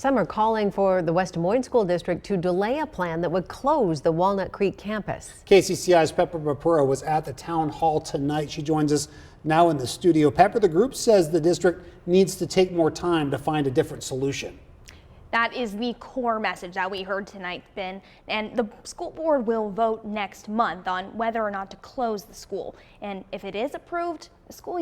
Some are calling for the West Des Moines School District to delay a plan that would close the Walnut Creek campus. KCCI's Pepper Mapura was at the town hall tonight. She joins us now in the studio. Pepper, the group says the district needs to take more time to find a different solution. That is the core message that we heard tonight, Ben. And the school board will vote next month on whether or not to close the school. And if it is approved, this school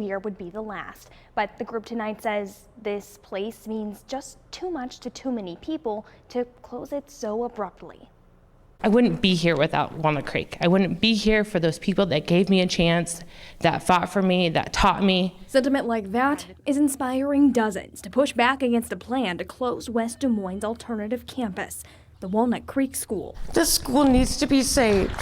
year would be the last. But the group tonight says this place means just too much to too many people to close it so abruptly. I wouldn't be here without Walnut Creek. I wouldn't be here for those people that gave me a chance, that fought for me, that taught me. Sentiment like that is inspiring dozens to push back against a plan to close West Des Moines' alternative campus, the Walnut Creek School. This school needs to be saved.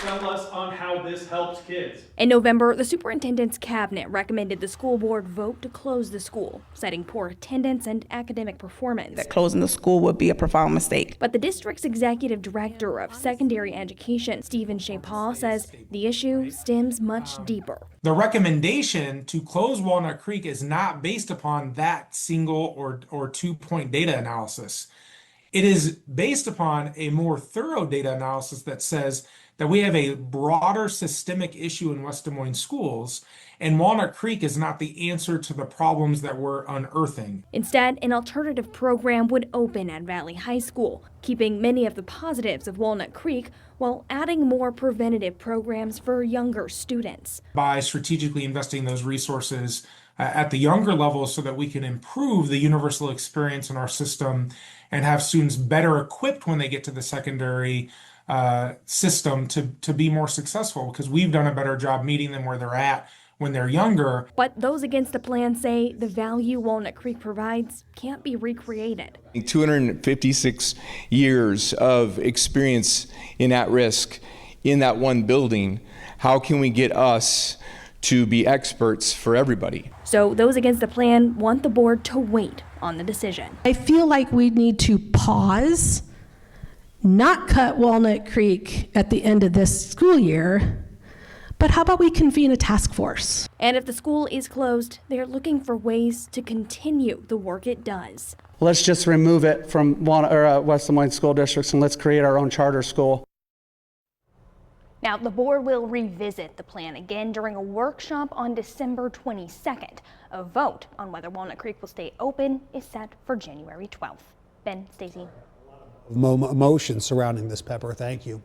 Tell us on how this helps kids. In November, the superintendent's cabinet recommended the school board vote to close the school, citing poor attendance and academic performance. That closing the school would be a profound mistake. But the district's executive director of secondary education, Stephen Chapaw, says the issue stems much deeper. The recommendation to close Walnut Creek is not based upon that single or 2-point data analysis. It is based upon a more thorough data analysis that says that we have a broader systemic issue in West Des Moines schools, and Walnut Creek is not the answer to the problems that we're unearthing. Instead, an alternative program would open at Valley High School, keeping many of the positives of Walnut Creek while adding more preventative programs for younger students. By strategically investing those resources at the younger levels so that we can improve the universal experience in our system and have students better equipped when they get to the secondary system to be more successful, because we've done a better job meeting them where they're at when they're younger. But those against the plan say the value Walnut Creek provides can't be recreated. 256 years of experience in at-risk in that one building. How can we get us to be experts for everybody? So those against the plan want the board to wait on the decision. I feel like we need to pause, not cut Walnut Creek at the end of this school year, but how about we convene a task force? And if the school is closed, they're looking for ways to continue the work it does. Let's just remove it from West Des Moines school districts and let's create our own charter school. Now, the board will revisit the plan again during a workshop on December 22nd. A vote on whether Walnut Creek will stay open is set for January 12th. Ben, Stacy. Emotion surrounding this, Pepper. Thank you.